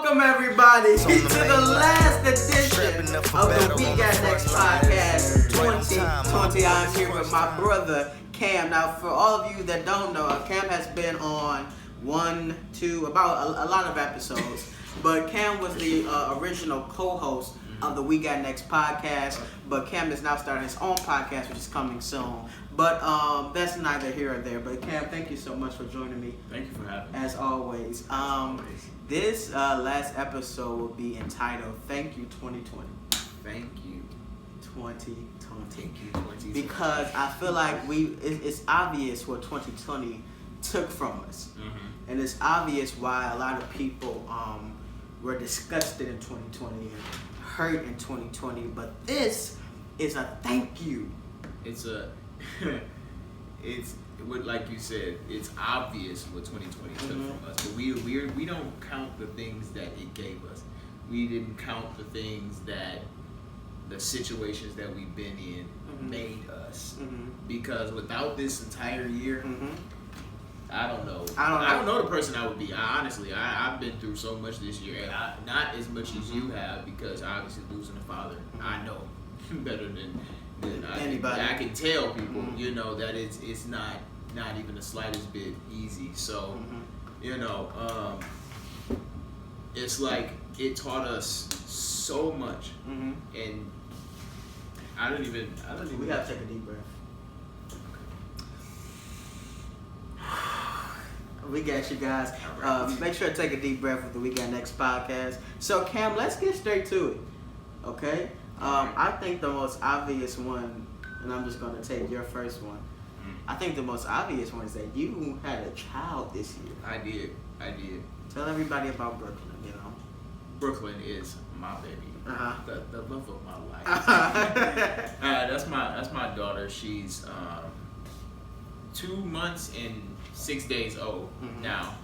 Welcome everybody to the last edition of the We Got Next Podcast 2020. I'm here with my brother Cam. Now, for all of you that don't know, Cam has been on about a lot of episodes, but Cam was the original co-host of the We Got Next podcast, but Cam is now starting his own podcast, which is coming soon. But that's neither here or there. But Cam, thank you so much for joining me. Thank you for having me. As always. This last episode will be entitled "Thank You 2020." Thank you 2020. Thank you 2020. Because I feel like it's obvious what 2020 took from us, and it's obvious why a lot of people were disgusted in 2020 and hurt in 2020. But this is a thank you. It's what, like you said, it's obvious what 2020 took from us, but we don't count the things that it gave us. We didn't count the things that the situations that we've been in made us. Because without this entire year, I don't know. I don't know the person I would be. I've been through so much this year, and not as much as you have, because obviously losing a father, I know better than anybody. I can tell people, that it's not even the slightest bit easy. So, it's like it taught us so much, and I don't even. We gotta take a deep breath. We got you guys. Make sure to take a deep breath with the We Got Next podcast. So, Cam, let's get straight to it. Okay? I think the most obvious one, and I'm just going to take your first one. I think the most obvious one is that you had a child this year. I did. Tell everybody about Brooklyn, Brooklyn is my baby. The love of my life. That's my daughter. She's 2 months and 6 days old now.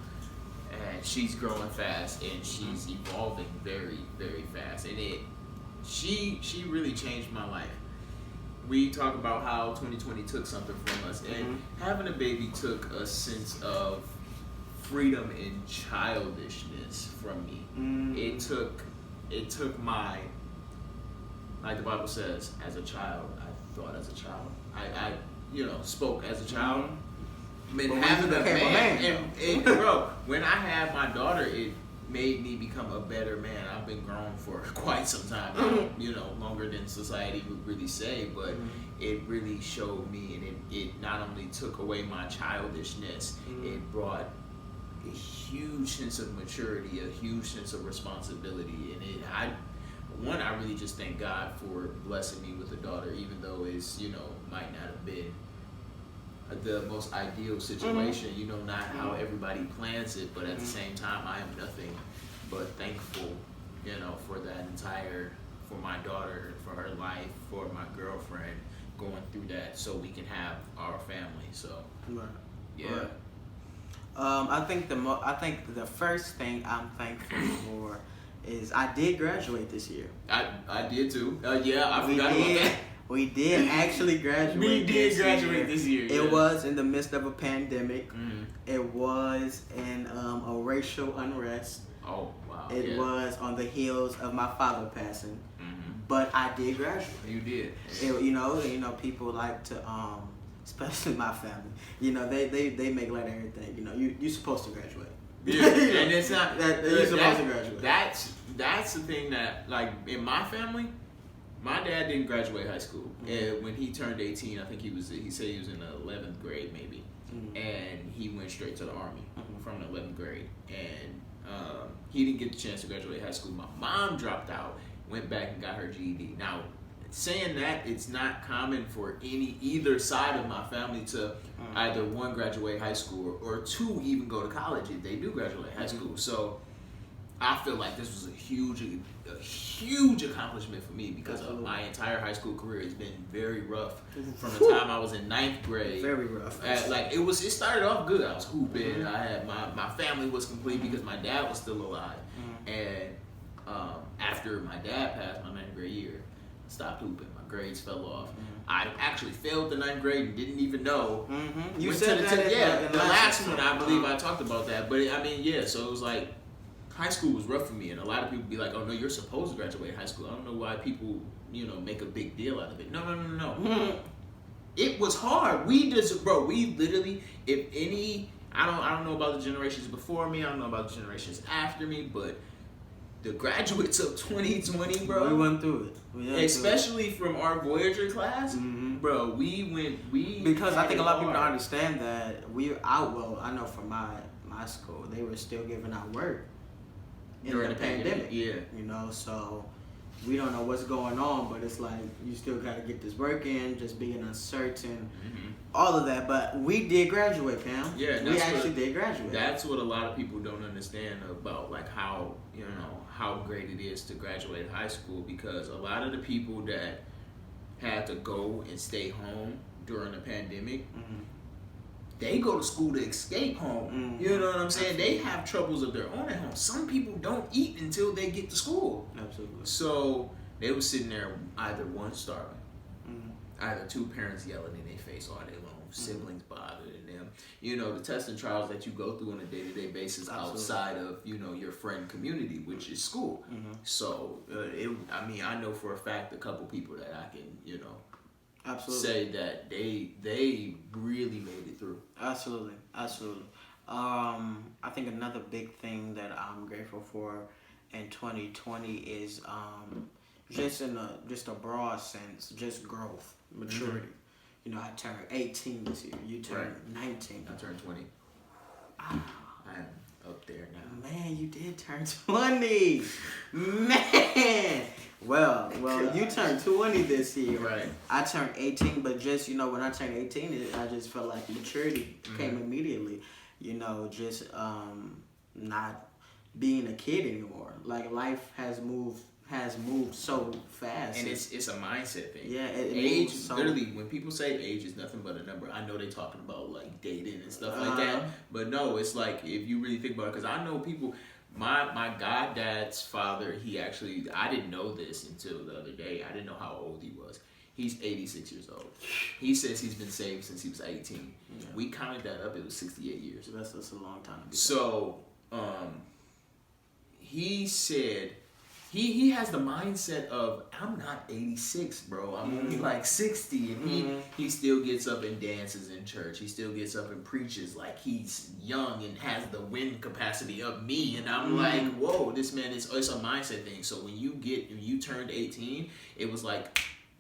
And she's growing fast, and she's evolving very, very fast. And she really changed my life. We talk about how 2020 took something from us, and having a baby took a sense of freedom and childishness from me. It took my, like the Bible says, as a child, I thought as a child. I spoke as a child. Having a man, and bro, when I had my daughter, it made me become a better man. I've been grown for quite some time now, longer than society would really say, but it really showed me, and it not only took away my childishness, it brought a huge sense of maturity, a huge sense of responsibility, and I really just thank God for blessing me with a daughter, even though it's, might not have been the most ideal situation, not how everybody plans it, but at the same time, I am nothing but thankful, for my daughter, for her life, for my girlfriend going through that, so we can have our family. So, yeah. Right. I think the first thing I'm thankful for is I did graduate this year. I did too. I forgot about that. We did actually graduate. This year. Yeah. It was in the midst of a pandemic. It was in a racial unrest. Oh, wow. It was on the heels of my father passing. But I did graduate. You did. People like to, especially my family. They make light of everything. You're supposed to graduate. Yeah, and it's not you're supposed to graduate. That's the thing that, like, in my family, my dad didn't graduate high school. And when he turned 18, I think he said he was in the 11th grade maybe. And he went straight to the Army from the 11th grade. And he didn't get the chance to graduate high school. My mom dropped out, went back and got her GED. Now, saying that, it's not common for either side of my family to either one, graduate high school, or two, even go to college if they do graduate high school. So I feel like this was a huge accomplishment for me, because of my entire high school career has been very rough. From the time I was in 9th grade, very rough. It started off good. I was hooping. I had my family was complete because my dad was still alive. And after my dad passed my 9th grade year, I stopped hooping. My grades fell off. I actually failed the 9th grade and didn't even know. You said that. The last one, I believe I talked about that. But so it was like, high school was rough for me, and a lot of people be like, "Oh no, you're supposed to graduate high school." I don't know why people, make a big deal out of it. No. It was hard. We literally, if any, I don't know about the generations before me. I don't know about the generations after me, but the graduates of 2020, bro, we went through it. Especially from our Voyager class, bro. Because I think a lot of people don't understand that I know from my school, they were still giving out work during the pandemic. Yeah, so we don't know what's going on, but it's like you still gotta get this work in, just being uncertain, all of that. But we did graduate, Cam. Yeah, we actually did graduate. That's what a lot of people don't understand about like how great it is to graduate high school, because a lot of the people that had to go and stay home during the pandemic, they go to school to escape home. You know what I'm saying? They have troubles of their own at home. Some people don't eat until they get to school. Absolutely. So they were sitting there either one starving, either two parents yelling in their face all day long, siblings bothering them. The tests and trials that you go through on a day-to-day basis outside of, your friend community, which is school. So, I know for a fact a couple people that I can, say that they really made it through. Absolutely. I think another big thing that I'm grateful for in 2020 is just a broad sense, just growth, maturity. I turned 18 this year. You turned 19. I turned 20. I am up there now. Man, you did turn 20. Man. Well, you turned 20 this year. Right. I turned 18, but just, when I turned 18, I just felt like maturity came immediately. Just not being a kid anymore. Like, life has moved so fast. And it's a mindset thing. Yeah, age, literally, when people say age is nothing but a number, I know they talking about, like, dating and stuff like that. But no, it's like, if you really think about it, because I know people... My goddad's father, I didn't know this until the other day. I didn't know how old he was. He's 86 years old. He says he's been saved since he was 18. Yeah. We counted that up. It was 68 years. That's a long time. So, he said... He has the mindset of, I'm not 86, bro. I'm only like 60. And he still gets up and dances in church. He still gets up and preaches like he's young and has the wind capacity of me. And I'm like, whoa, this man it's a mindset thing. So when you turned 18, it was like,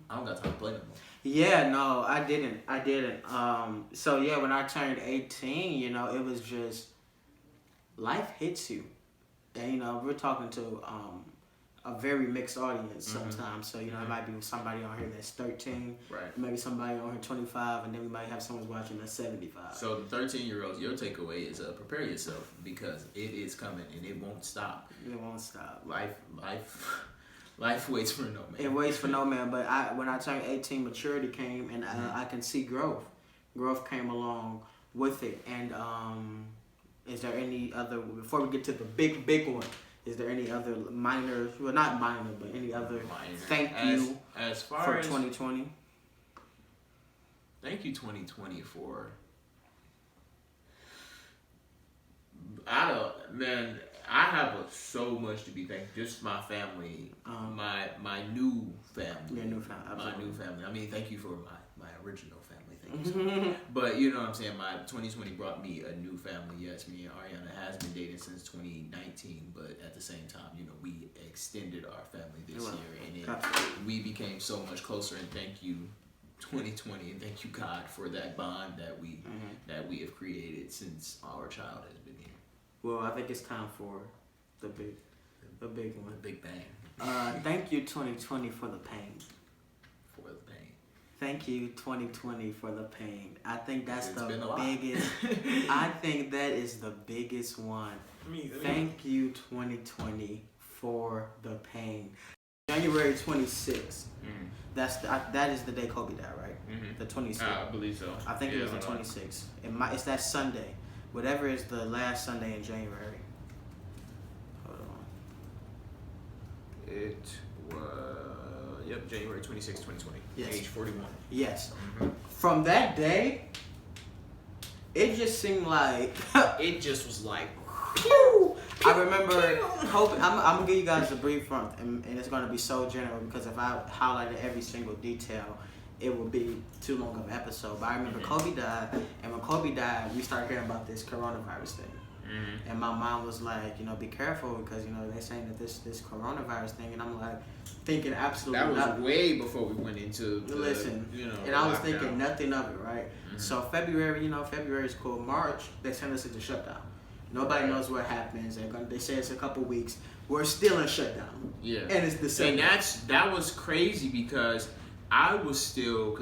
I don't got time to play no more. Yeah, no, I didn't. So yeah, when I turned 18, it was just, life hits you. And, we're talking to, a very mixed audience sometimes. So, it might be somebody on here that's 13. Right. Maybe somebody on here 25, and then we might have someone watching that's 75. So the 13-year-olds, your takeaway is prepare yourself, because it is coming and it won't stop. It won't stop. Life waits for no man. It waits for no man. But when I turned 18, maturity came, and I can see growth. Growth came along with it. And is there any other, before we get to the big one, is there any other minor, well, not minor, but any other thank you as far for as 2020? Thank you 2020 for... I have so much to be thankful. Just my family, my new family. Your new family, absolutely. My new family. I mean, thank you for my original family. Thank you so much. But you know what I'm saying? My 2020 brought me a new family. Yes, me and Ariana has been dating since 2019, but at the same time, we extended our family this year, and we became so much closer. And thank you, 2020, and thank you, God, for that bond that we have created since our child has been here. Well, I think it's time for the big one. The big bang. Thank you, 2020, for the pain. For the pain. Thank you, 2020, for the pain. I think that's the biggest. I think that is the biggest one. Thank you, 2020, for the pain. January 26th. That is the day Kobe died, right? The 26th. I believe so. I think it was the 26th. It's that Sunday. Whatever is the last Sunday in January. Hold on. It was, January 26, 2020. Yes. Age 41. Yes. From that day, it just seemed like... it just was like... Pew! I remember hoping. I'm gonna give you guys a brief run, and it's gonna be so general because if I highlighted every single detail, it would be too long of an episode. But I remember Kobe died, and when Kobe died, we started hearing about this coronavirus thing. Mm-hmm. And my mom was like, be careful because they're saying that this coronavirus thing, and I'm like thinking absolutely. That was way before we went into and I was thinking nothing of it, right? Mm-hmm. So February, February is cool. March, they send us into shutdown. Nobody knows what happens. They say it's a couple weeks. We're still in shutdown. Yeah, and it's December. And that was crazy because I was still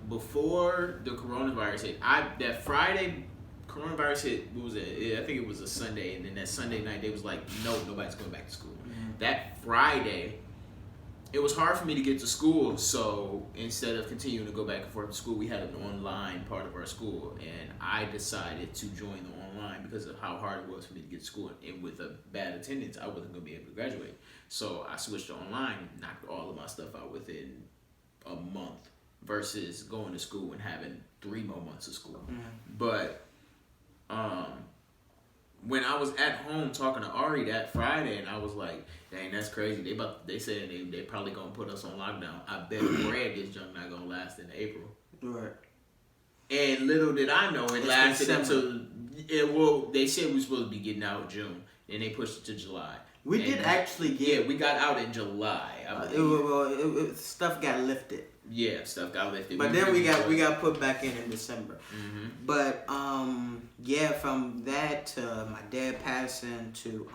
before the coronavirus hit. That Friday. Coronavirus hit, what was it? I think it was a Sunday, and then that Sunday night, they was like, no, nobody's going back to school. Mm-hmm. That Friday, it was hard for me to get to school, so instead of continuing to go back and forth to school, we had an online part of our school, and I decided to join the online because of how hard it was for me to get to school, and with a bad attendance, I wasn't going to be able to graduate. So I switched to online, knocked all of my stuff out within a month versus going to school and having 3 more months of school. Mm-hmm. But when I was at home talking to Ari that Friday, and I was like, dang, that's crazy. They said they probably gonna put us on lockdown. I bet bread this junk not gonna last in April. Right. And little did I know it lasted until they said we were supposed to be getting out in June, and they pushed it to July. We did actually get. Yeah, we got out in July. Stuff got lifted. Yeah, stuff got lifted. But then we got put back in December. Mm-hmm. But from that to my dad passing to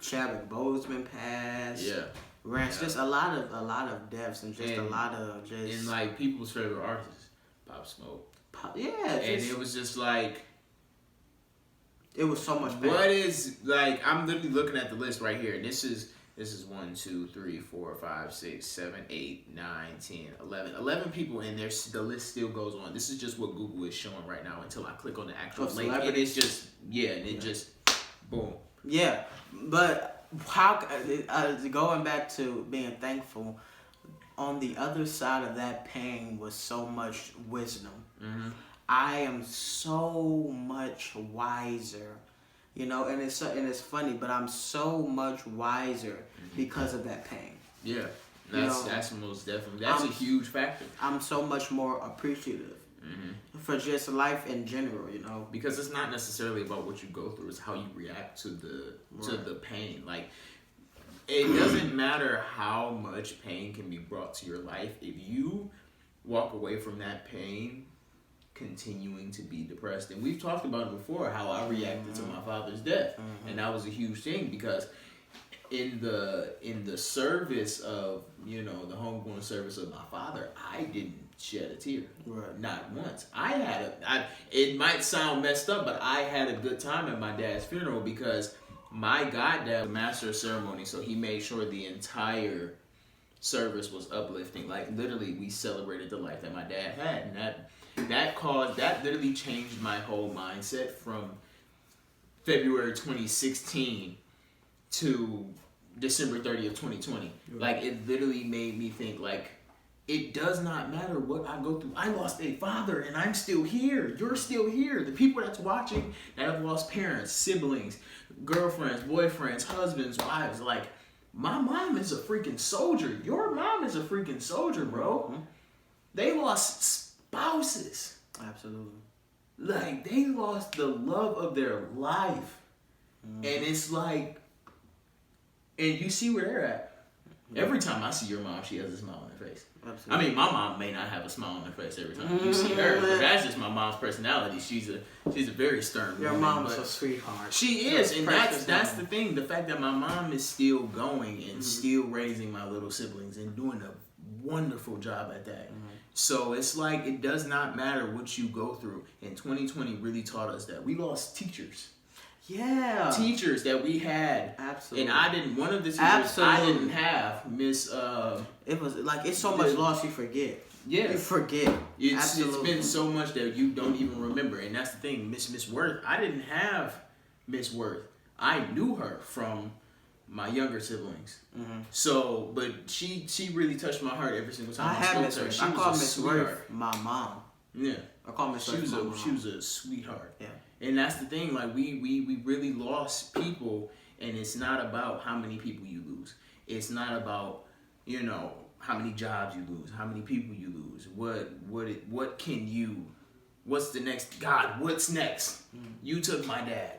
Chadwick Boseman passed. Yeah. Rants, just a lot of deaths and a lot of and like people's favorite artists, Pop Smoke. And it was just like. It was so much better. What is I'm literally looking at the list right here, and this is 1, 2, 3, 4, 5, 6, 7, 8, 9, 10, 11. 11 people, and the list still goes on. This is just what Google is showing right now until I click on the actual link, and it's just just boom. Yeah, but how going back to being thankful, on the other side of that pain was so much wisdom. Mm-hmm. I am so much wiser, and it's funny, but I'm so much wiser because of that pain. Yeah, that's most definitely a huge factor. I'm so much more appreciative for just life in general, because it's not necessarily about what you go through; it's how you react to the pain. Like, it doesn't matter how much pain can be brought to your life if you walk away from that pain continuing to be depressed. And we've talked about it before, how I reacted to my father's death. Mm-hmm. And that was a huge thing because in the service of, the homegoing service of my father, I didn't shed a tear. Right. Not once. It might sound messed up, but I had a good time at my dad's funeral because my goddad was the master of ceremony, so he made sure the entire service was uplifting. Like, literally, we celebrated the life that my dad had, and that literally changed my whole mindset from February 2016 to December 30th, 2020. Right. Like, it literally made me think, like, it does not matter what I go through. I lost a father, and I'm still here. You're still here. The people that's watching that have lost parents, siblings, girlfriends, boyfriends, husbands, wives, like, my mom is a freaking soldier. Your mom is a freaking soldier, bro. Mm-hmm. They lost spouses. Absolutely. Like, they lost the love of their life. Mm-hmm. And it's like, and you see where they're at. Mm-hmm. Every time I see your mom, she has a smile on her face. Absolutely. I mean, my mom may not have a smile on her face every time you see her, but that's just my mom's personality. She's a very stern Your woman. Your mom's a sweetheart. She is, and that's the thing. The fact that my mom is still going and still raising my little siblings and doing a wonderful job at that. Mm-hmm. So it's like, it does not matter what you go through. And 2020 really taught us that. We lost teachers. Yeah. Teachers that we had. Absolutely. And one of the teachers I didn't have, Miss... it was like, it's so much loss you forget. Yeah. You forget. It's been so much that you don't even remember. And that's the thing, Miss Worth. I didn't have Miss Worth. I knew her from my younger siblings. Mm-hmm. So, but she really touched my heart every single time I spoke to her. I call Miss Worth my mom. Yeah. I call Miss Worth my mom. She was a sweetheart. Yeah. And that's the thing, like we really lost people, and it's not about how many people you lose. It's not about, you know, how many jobs you lose, how many people you lose. What's the next? God, what's next? You took my dad.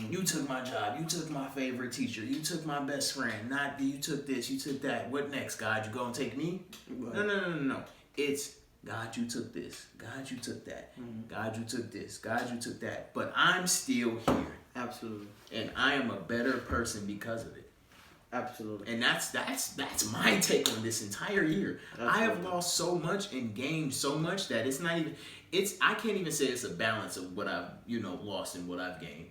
You took my job. You took my favorite teacher. You took my best friend. Not you took this. You took that. What next, God? You gonna take me? No. It's God, you took this. God, you took that. God, you took this. God, you took that. But I'm still here. Absolutely. And I am a better person because of it. Absolutely. And that's my take on this entire year. Absolutely. I have lost so much and gained so much that it's not even. I can't even say it's a balance of what I've lost and what I've gained.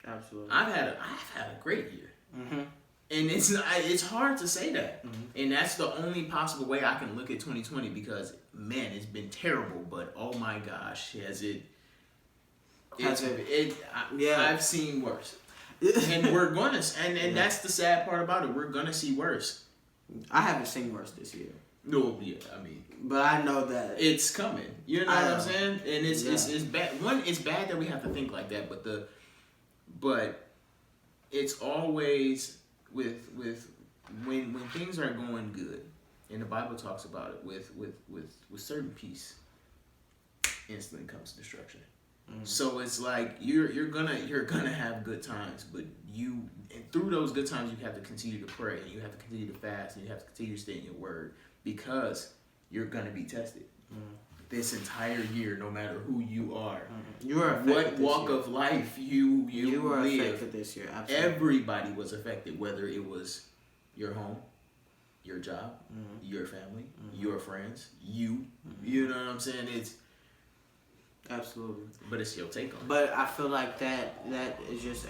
Absolutely. I've had a great year. And it's hard to say that. And that's the only possible way I can look at 2020, because man, it's been terrible, but oh my gosh, I've seen worse. And we're gonna and that's the sad part about it. We're gonna see worse. I haven't seen worse this year. No, yeah, I mean, but I know that it's coming. You know what I'm saying? And it's bad. One, it's bad that we have to think like that, but it's always with when things are going good, and the Bible talks about it with certain peace, instantly comes destruction. So it's like you're gonna have good times, but and through those good times you have to continue to pray, and you have to continue to fast, and you have to continue to stay in your word, because you're gonna be tested this entire year, no matter who you are. You are what walk of life you were live. affected this year. Absolutely. Everybody was affected, whether it was your home, your job, your family, your friends, you. You know what I'm saying? It's absolutely. But it's your take on it. But I feel like that is just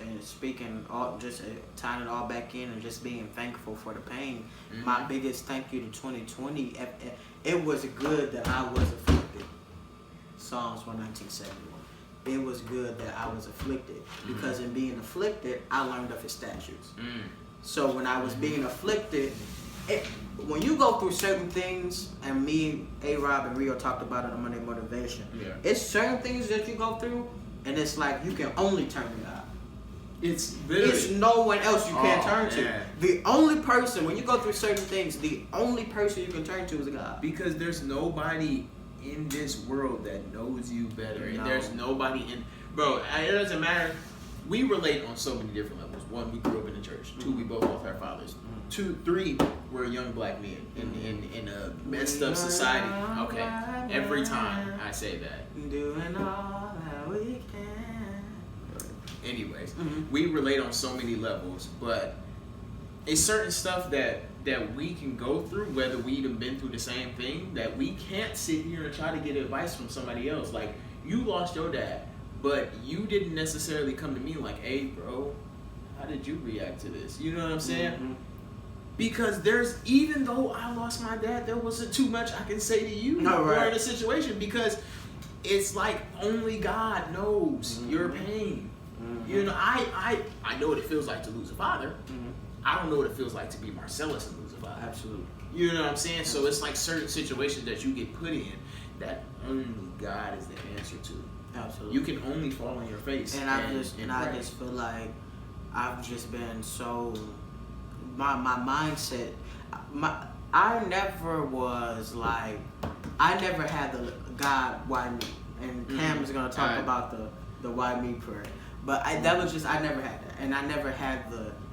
tying it all back in and just being thankful for the pain. My biggest thank you to 2020. It was good that I was afflicted. Psalms 119:71. It was good that I was afflicted, because in being afflicted, I learned of His statutes. So when I was being afflicted, when you go through certain things, and me, A-Rob, and Rio talked about it on Monday Motivation, it's certain things that you go through, and it's like you can only turn to God. It's no one else you can turn to. The only person, when you go through certain things, the only person you can turn to is God. Because there's nobody in this world that knows you better. And there's nobody bro, it doesn't matter. We relate on so many different levels. One, we grew up in the church. Two, we both lost our fathers. 2, 3, we're young black men in a messed up society. Okay, every time I say that. Doing all that we can. Anyways, we relate on so many levels, but it's certain stuff that we can go through, whether we've been through the same thing, that we can't sit here and try to get advice from somebody else. Like, you lost your dad, but you didn't necessarily come to me like, hey, bro, how did you react to this? You know what I'm saying? Because even though I lost my dad, there wasn't too much I can say to you or in a situation, because it's like only God knows your pain. You know, I know what it feels like to lose a father. I don't know what it feels like to be Marcellus and lose a father. Absolutely. You know what I'm saying? So it's like certain situations that you get put in that only God is the answer to. Absolutely. You can only fall on your face. And I just feel like I've just been so my mindset. I never was like, I never had the God, why me? And Cam is gonna talk about the why me prayer. But that was just, I never had that. And I never had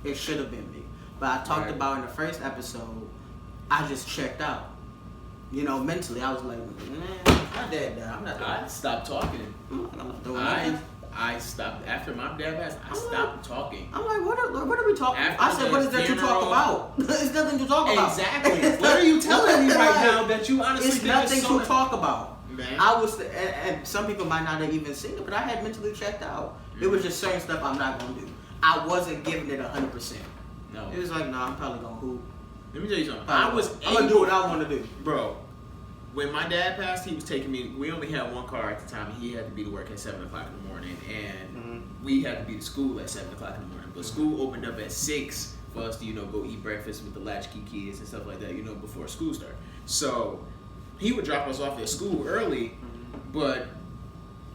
it should have been me. But I talked about in the first episode, I just checked out. You know, mentally, I was like, man, my dad died. I'm not doing I stopped talking. I stopped, after my dad passed, I stopped talking. I'm like, what are we talking about? I said, what is there to talk about? It's nothing to talk about. Exactly. What are you telling me right now that you honestly it's nothing to talk about. Man. I was, and some people might not have even seen it, but I had mentally checked out. It was just certain stuff I'm not going to do. I wasn't giving it 100%. No. It was like, no, I'm probably going to hoop. Let me tell you something. I'm going to do what I want to do. Bro, when my dad passed, he was taking me, we only had one car at the time. He had to be to work at 7 o'clock in the morning, and we had to be to school at 7 o'clock in the morning. But school opened up at 6 for us to, go eat breakfast with the latchkey kids and stuff like that, before school started. So he would drop us off at school early, but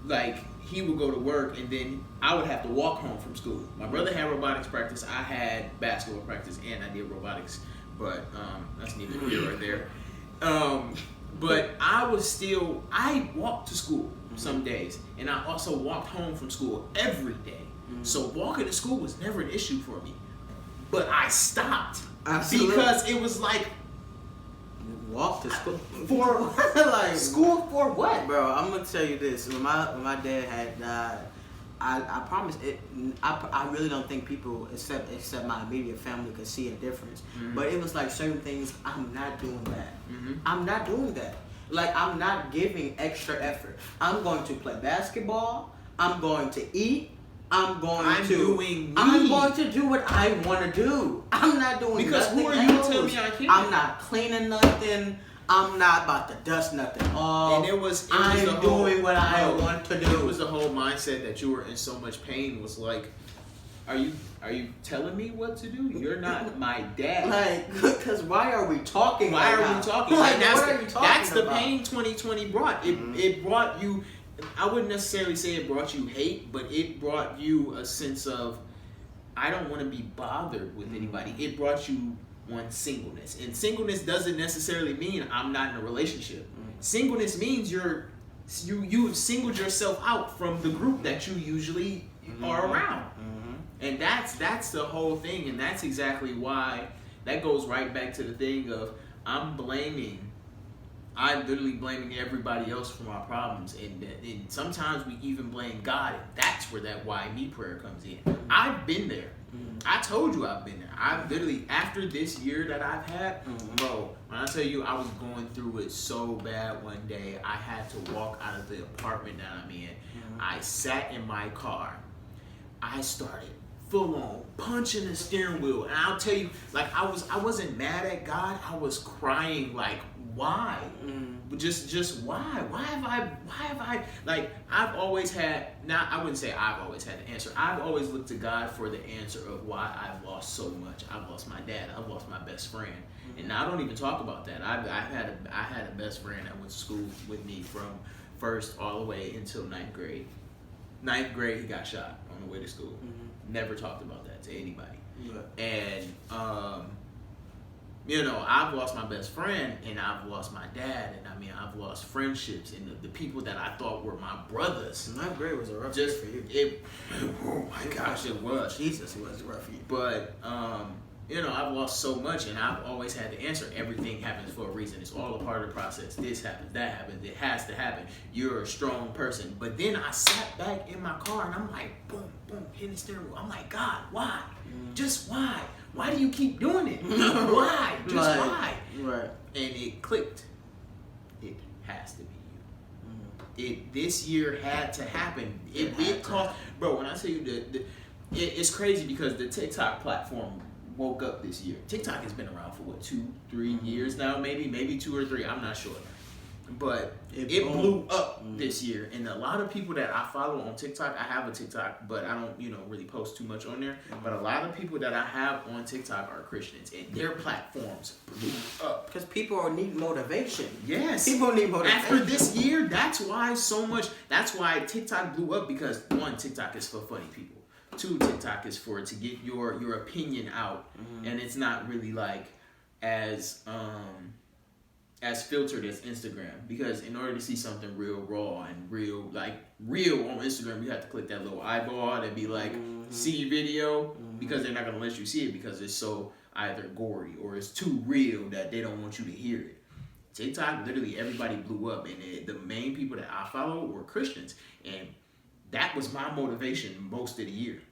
like he would go to work, and then I would have to walk home from school. My brother had robotics practice. I had basketball practice, and I did robotics. But that's neither here or there. But I walked to school some days, and I also walked home from school every day. So walking to school was never an issue for me. But I stopped. Absolutely. Because it was like, walk to school for like school for what, bro? I'm gonna tell you this: when my dad had died, I promise it. I really don't think people except my immediate family could see a difference. But it was like certain things. I'm not doing that. I'm not doing that. Like, I'm not giving extra effort. I'm going to play basketball. I'm going to eat. I'm going to do what I want to do. I'm not doing because nothing who are you else. to tell me I can't? I'm not cleaning nothing. I'm not about to dust nothing off. And I'm doing what I want to do. It was the whole mindset that you were in so much pain. Was like, are you telling me what to do? You're not my dad. Like, because why are we talking? Why are we talking? Like, what are you talking That's about? the pain 2020 brought. It brought you. I wouldn't necessarily say it brought you hate, but it brought you a sense of, I don't want to be bothered with anybody. It brought you one singleness, and singleness doesn't necessarily mean I'm not in a relationship. Singleness means you've singled yourself out from the group that you usually are around, and that's the whole thing, and that's exactly why that goes right back to the thing of I'm literally blaming everybody else for my problems, and sometimes we even blame God, and that's where that why me prayer comes in. I've been there. I told you I've been there. I've literally, after this year that I've had, bro, when I tell you I was going through it so bad one day, I had to walk out of the apartment that I'm in. I sat in my car. I started full on punching the steering wheel, and I'll tell you, like, I wasn't mad at God. I was crying, like, why? Just why? Why have I like, I've always had, I wouldn't say I've always had the answer. I've always looked to God for the answer of why I've lost so much. I've lost my dad. I've lost my best friend. And I don't even talk about that. I had a best friend that went to school with me from first all the way until 9th grade. 9th grade, he got shot on the way to school. Never talked about that to anybody. And you know, I've lost my best friend, and I've lost my dad, and I mean, I've lost friendships, and the people that I thought were my brothers. 9th grade was a rough year for you. Oh my gosh, it was. Jesus, it was rough for you. But you know, I've lost so much, and I've always had the answer. Everything happens for a reason. It's all a part of the process. This happens, that happens. It has to happen. You're a strong person. But then I sat back in my car, and I'm like, boom, boom, hitting the steering wheel. I'm like, God, why? Just why? Why do you keep doing it? Why? Just why? Right. And it clicked. It has to be you. This year had to happen. It cost, bro. When I tell you it's crazy because the TikTok platform woke up this year. TikTok has been around for what, 2-3 years now, maybe 2 or 3. I'm not sure. But it blew up this year, and a lot of people that I follow on TikTok, I have a TikTok, but I don't, really post too much on there. But a lot of people that I have on TikTok are Christians, and their platforms blew up because people need motivation. Yes, people need motivation. After this year, that's why TikTok blew up, because 1, TikTok is for funny people. 2, TikTok is to get your opinion out, and it's not really like as filtered as Instagram, because in order to see something real raw and real on Instagram, you have to click that little eyeball and be like, see video, because they're not going to let you see it because it's so either gory or it's too real that they don't want you to hear it. TikTok, literally everybody blew up, and the main people that I follow were Christians, and that was my motivation most of the year.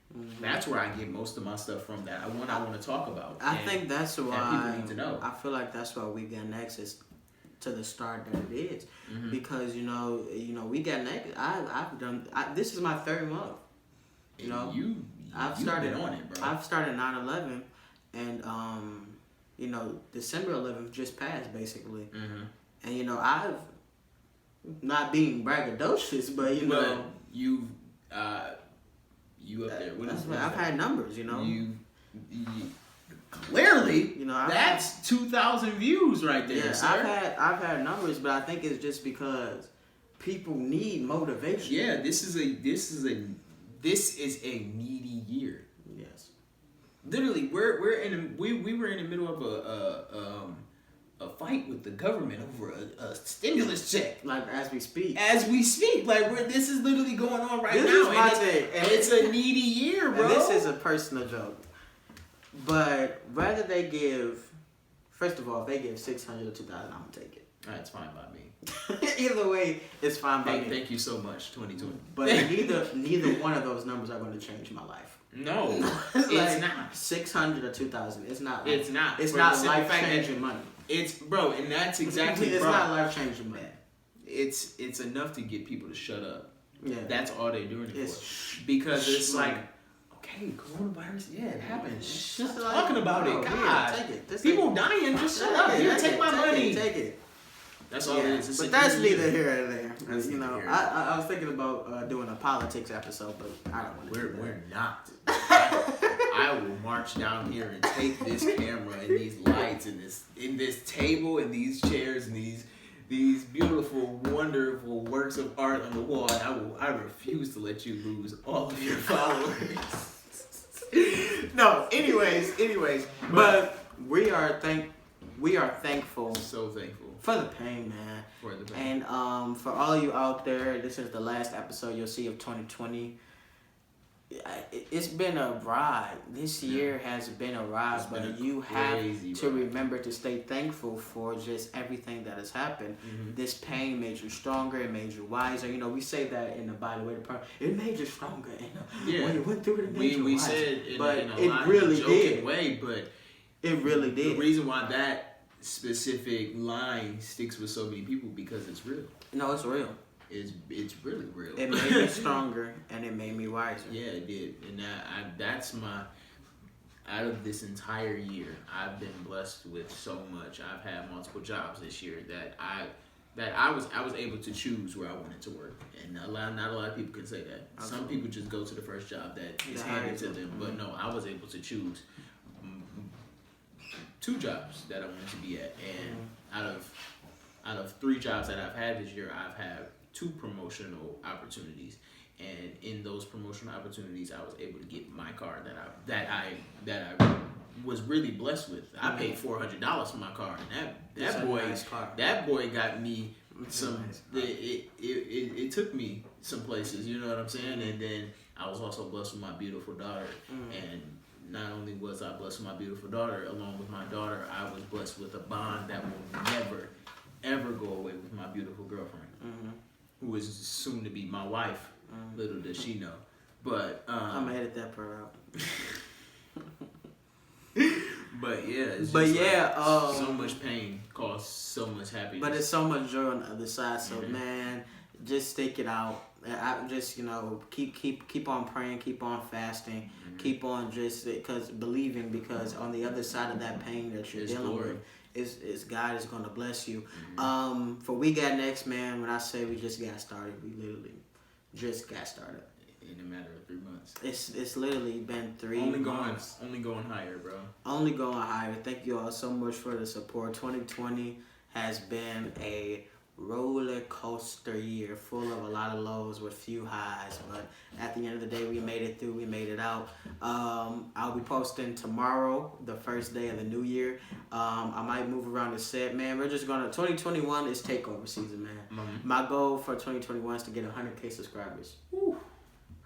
That's where I get most of my stuff from. That I want to talk about. I think that's why people need to know. I feel like that's why WEGOTNEXT is to the start that it is, because WEGOTNEXT. This is my 3rd month. I've started on it, bro. I've started 9/11, and December 11th just passed basically, and I've not being braggadocious, but you up there. I've had numbers, You clearly, that's 2,000 views right there. Yeah, sir. I've had numbers, but I think it's just because people need motivation. Yeah, this is a needy year. Yes. Literally, we were in the middle of a fight with the government over a stimulus check. Like as we speak. Like this is literally going on right this now. Is my thing. And it's a needy year, bro. And this is a personal joke. But whether they give, first of all, if they give 600 or 2,000, I'm gonna take it. That's fine by me. Either way, it's fine by me. Thank you so much, 2020. But neither one of those numbers are going to change my life. No, like, it's not. 600 or 2,000. It's not. It's not. It's not life changing money. It's and that's exactly. It's not life changing money. It's enough to get people to shut up. Yeah, that's all they're doing it for. Because it's like, okay, coronavirus, yeah, it happened. Just talking about it, God, people dying. Just shut up. Here, take my money. Take it. That's all it is. But that's neither here nor there. You know, I was thinking about doing a politics episode, but I don't want to. We're not. I will march down here and take this camera and these lights and this table and these chairs and these beautiful, wonderful works of art on the wall. And I refuse to let you lose all of your followers. No, anyways, but we are thankful. So thankful. For the pain, man. For the pain. And for all you out there, this is the last episode you'll see of 2020. It's been a ride. This year has been a ride, but you have to remember to stay thankful for just everything that has happened. Mm-hmm. This pain made you stronger. It made you wiser. You know, we say that in the Bible. It made you stronger. And when you went through it, it made you wiser. Said in a really joking way, but it really did. The reason why that specific line sticks with so many people because it's real. No, it's real. It's really real. It made me stronger and it made me wiser. Yeah, it did. And that's my, out of this entire year, I've been blessed with so much. I've had multiple jobs this year that I was able to choose where I wanted to work. And not a lot of people can say that. Absolutely. Some people just go to the first job that is handed to them. But no, I was able to choose 2 jobs that I wanted to be at. And out of 3 jobs that I've had this year, I've had 2 promotional opportunities, and in those promotional opportunities, I was able to get my car that I was really blessed with. I paid $400 for my car, and that boy got me some. It took me some places, you know what I'm saying? And then I was also blessed with my beautiful daughter, and not only was I blessed with my beautiful daughter, along with my daughter, I was blessed with a bond that will never, ever go away with my beautiful girlfriend. Mm-hmm. Who is soon to be my wife. Little does she know. But I'm gonna edit that part out. But yeah, it's so much pain causes so much happiness. But it's so much joy on the other side. So man, just stick it out. I just keep on praying, keep on fasting, keep on believing because on the other side of that pain that you're dealing with. Is God is gonna bless you. For We Got Next, man. When I say we just got started, we literally just got started. In a matter of 3 months. It's literally been 3 months. Only going higher, bro. Only going higher. Thank you all so much for the support. 2020 has been a roller coaster year full of a lot of lows with few highs, but at the end of the day we made it through, we made it out. I'll be posting tomorrow, the first day of the new year. I might move around the set, man. We're just gonna 2021 is takeover season, man. Mm-hmm. My goal for 2021 is to get 100K subscribers. Woo.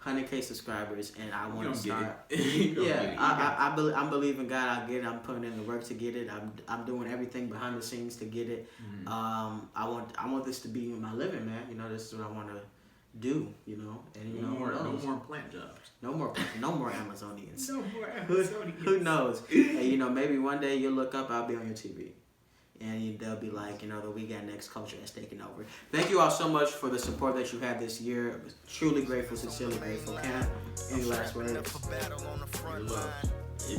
100K subscribers, and I want to start. I'm believing God. I'll get it. I'm putting in the work to get it. I'm doing everything behind the scenes to get it. Mm-hmm. I want this to be my living, man. You know, this is what I want to do. You know, and no more plant jobs. No more Amazonians. No more Amazonians. Who knows? Hey, you know, maybe one day you'll look up. I'll be on your TV. And they'll be like, you know, the We Got Next culture has taken over. Thank you all so much for the support that you had this year. I was truly grateful, sincerely grateful. Can any last words? If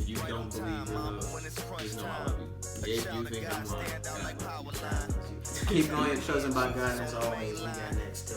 you don't believe in love, just know I love you. If you think I'm wrong, God love you. Keep going, you're chosen by God, and as always, We Got Next.